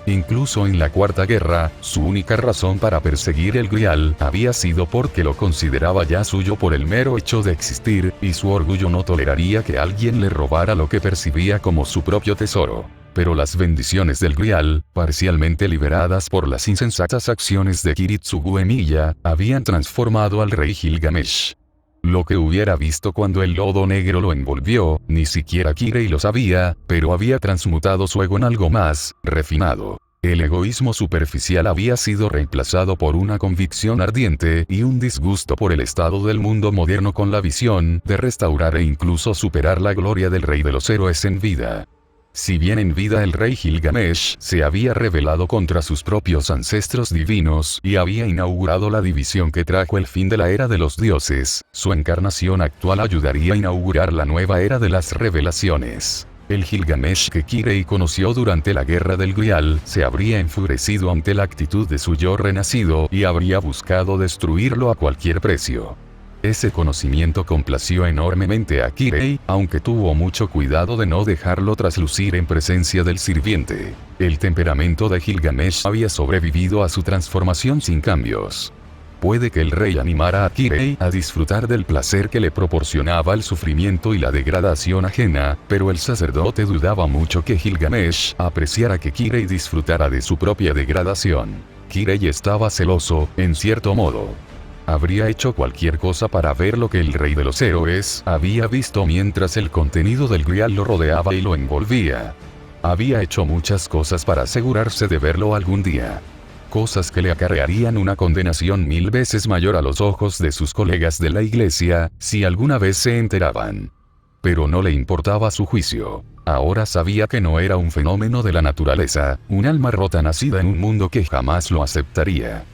Incluso en la Cuarta Guerra, su única razón para perseguir el Grial había sido porque lo consideraba ya suyo por el mero hecho de existir, y su orgullo no toleraría que alguien le robara lo que percibía como su propio tesoro. Pero las bendiciones del Grial, parcialmente liberadas por las insensatas acciones de Kiritsugu Emiya, habían transformado al rey Gilgamesh. Lo que hubiera visto cuando el lodo negro lo envolvió, ni siquiera Kirei lo sabía, pero había transmutado su ego en algo más, refinado. El egoísmo superficial había sido reemplazado por una convicción ardiente y un disgusto por el estado del mundo moderno con la visión de restaurar e incluso superar la gloria del rey de los héroes en vida. Si bien en vida el rey Gilgamesh se había rebelado contra sus propios ancestros divinos y había inaugurado la división que trajo el fin de la era de los dioses, su encarnación actual ayudaría a inaugurar la nueva era de las revelaciones. El Gilgamesh que Kirei conoció durante la Guerra del Grial se habría enfurecido ante la actitud de su yo renacido y habría buscado destruirlo a cualquier precio. Ese conocimiento complació enormemente a Kirei, aunque tuvo mucho cuidado de no dejarlo traslucir en presencia del sirviente. El temperamento de Gilgamesh había sobrevivido a su transformación sin cambios. Puede que el rey animara a Kirei a disfrutar del placer que le proporcionaba el sufrimiento y la degradación ajena, pero el sacerdote dudaba mucho que Gilgamesh apreciara que Kirei disfrutara de su propia degradación. Kirei estaba celoso, en cierto modo. Habría hecho cualquier cosa para ver lo que el rey de los héroes había visto mientras el contenido del Grial lo rodeaba y lo envolvía. Había hecho muchas cosas para asegurarse de verlo algún día. Cosas que le acarrearían una condenación 1000 veces mayor a los ojos de sus colegas de la iglesia, si alguna vez se enteraban. Pero no le importaba su juicio. Ahora sabía que no era un fenómeno de la naturaleza, un alma rota nacida en un mundo que jamás lo aceptaría.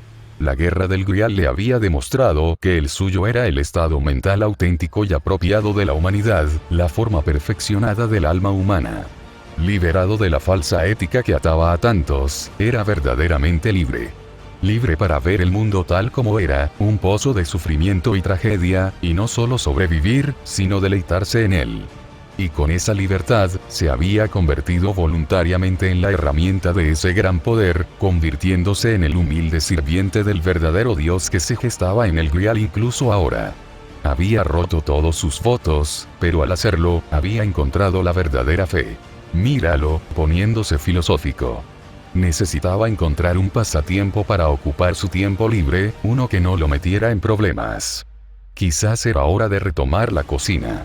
La guerra del Grial le había demostrado que el suyo era el estado mental auténtico y apropiado de la humanidad, la forma perfeccionada del alma humana. Liberado de la falsa ética que ataba a tantos, era verdaderamente libre. Libre para ver el mundo tal como era, un pozo de sufrimiento y tragedia, y no solo sobrevivir, sino deleitarse en él. Y con esa libertad, se había convertido voluntariamente en la herramienta de ese gran poder, convirtiéndose en el humilde sirviente del verdadero Dios que se gestaba en el Grial incluso ahora. Había roto todos sus votos, pero al hacerlo, había encontrado la verdadera fe. Míralo, poniéndose filosófico. Necesitaba encontrar un pasatiempo para ocupar su tiempo libre, uno que no lo metiera en problemas. Quizás era hora de retomar la cocina.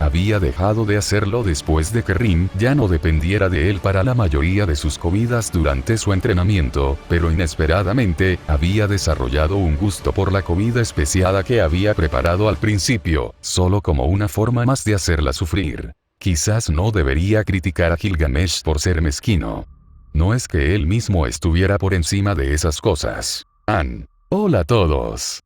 Había dejado de hacerlo después de que Rin ya no dependiera de él para la mayoría de sus comidas durante su entrenamiento, pero inesperadamente, había desarrollado un gusto por la comida especiada que había preparado al principio, solo como una forma más de hacerla sufrir. Quizás no debería criticar a Gilgamesh por ser mezquino. No es que él mismo estuviera por encima de esas cosas. Hola a todos.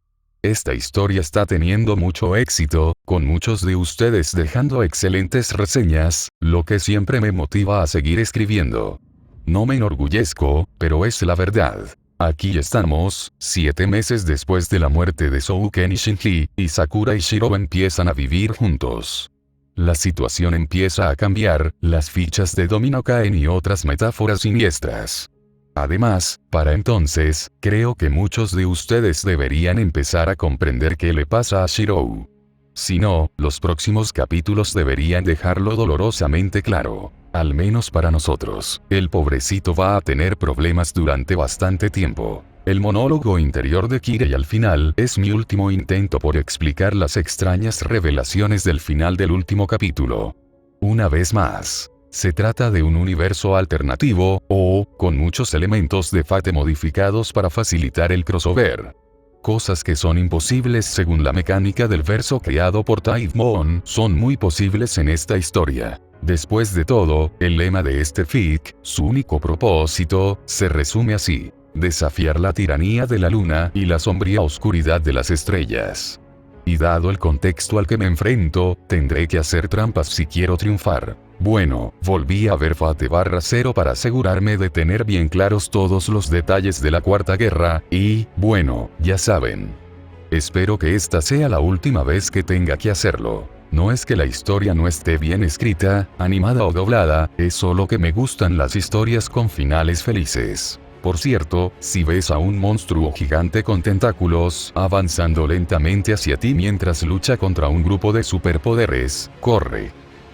Esta historia está teniendo mucho éxito, con muchos de ustedes dejando excelentes reseñas, lo que siempre me motiva a seguir escribiendo. No me enorgullezco, pero es la verdad. Aquí estamos, 7 meses después de la muerte de Souken y Shinji, y Sakura y Shiro empiezan a vivir juntos. La situación empieza a cambiar, las fichas de dominó caen y otras metáforas siniestras. Además, para entonces, creo que muchos de ustedes deberían empezar a comprender qué le pasa a Shirou. Si no, los próximos capítulos deberían dejarlo dolorosamente claro. Al menos para nosotros, el pobrecito va a tener problemas durante bastante tiempo. El monólogo interior de Kirei al final es mi último intento por explicar las extrañas revelaciones del final del último capítulo. Una vez más. Se trata de un universo alternativo, o, con muchos elementos de Fate modificados para facilitar el crossover. Cosas que son imposibles según la mecánica del verso creado por Typhon, son muy posibles en esta historia. Después de todo, el lema de este fic, su único propósito, se resume así: desafiar la tiranía de la luna y la sombría oscuridad de las estrellas. Y dado el contexto al que me enfrento, tendré que hacer trampas si quiero triunfar. Bueno, volví a ver Fate/0 para asegurarme de tener bien claros todos los detalles de la Cuarta Guerra, y, bueno, ya saben. Espero que esta sea la última vez que tenga que hacerlo. No es que la historia no esté bien escrita, animada o doblada, es solo que me gustan las historias con finales felices. Por cierto, si ves a un monstruo gigante con tentáculos avanzando lentamente hacia ti mientras lucha contra un grupo de superpoderes, corre.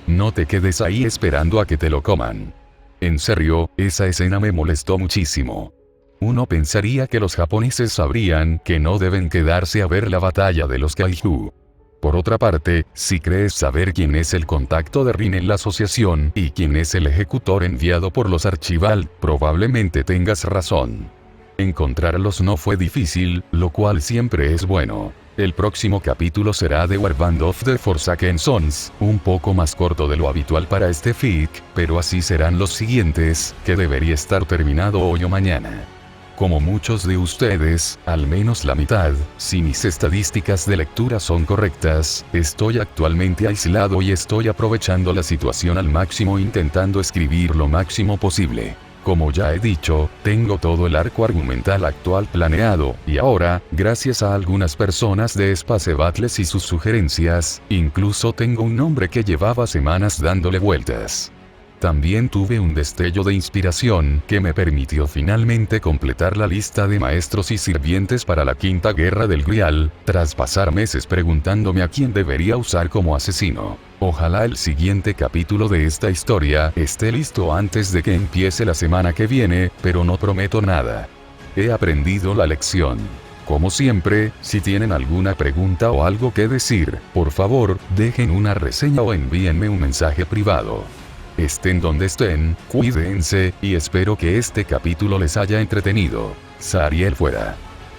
No te quedes ahí esperando a que te lo coman. En serio, esa escena me molestó muchísimo. Uno pensaría que los japoneses sabrían que no deben quedarse a ver la batalla de los kaiju. Por otra parte, si crees saber quién es el contacto de Rin en la asociación y quién es el ejecutor enviado por los Archibald, probablemente tengas razón. Encontrarlos no fue difícil, lo cual siempre es bueno. El próximo capítulo será de Warband of the Forsaken Sons, un poco más corto de lo habitual para este fic, pero así serán los siguientes, que debería estar terminado hoy o mañana. Como muchos de ustedes, al menos la mitad, si mis estadísticas de lectura son correctas, estoy actualmente aislado y estoy aprovechando la situación al máximo intentando escribir lo máximo posible. Como ya he dicho, tengo todo el arco argumental actual planeado, y ahora, gracias a algunas personas de Space Battles y sus sugerencias, incluso tengo un nombre que llevaba semanas dándole vueltas. También tuve un destello de inspiración que me permitió finalmente completar la lista de maestros y sirvientes para la Quinta Guerra del Grial, tras pasar meses preguntándome a quién debería usar como asesino. Ojalá el siguiente capítulo de esta historia esté listo antes de que empiece la semana que viene, pero no prometo nada. He aprendido la lección. Como siempre, si tienen alguna pregunta o algo que decir, por favor, dejen una reseña o envíenme un mensaje privado. Estén donde estén, cuídense, y espero que este capítulo les haya entretenido. Zariel fuera.